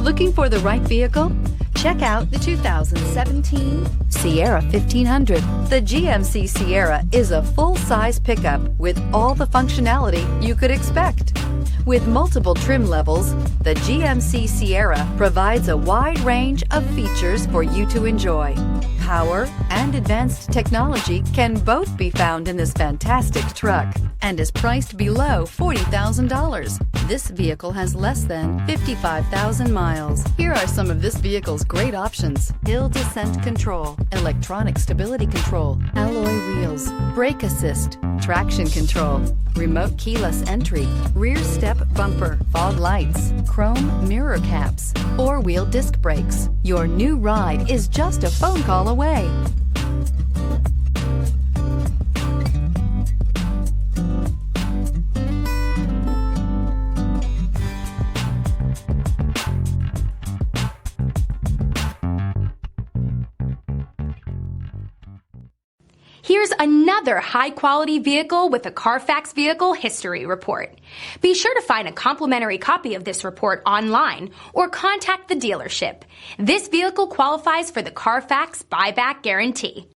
Looking for the right vehicle? Check out the 2017 Sierra 1500. The GMC Sierra is a full-size pickup with all the functionality you could expect. With multiple trim levels, the GMC Sierra provides a wide range of features for you to enjoy. Power and advanced technology can both be found in this fantastic truck and is priced below $40,000. This vehicle has less than 55,000 miles. Here are some of this vehicle's great options: hill descent control, electronic stability control, alloy wheels, brake assist, traction control, remote keyless entry, rear step bumper, fog lights, chrome mirror caps, four-wheel disc brakes. Your new ride is just a phone call away. Here's another high-quality vehicle with a Carfax Vehicle History Report. Be sure to find a complimentary copy of this report online or contact the dealership. This vehicle qualifies for the Carfax Buyback Guarantee.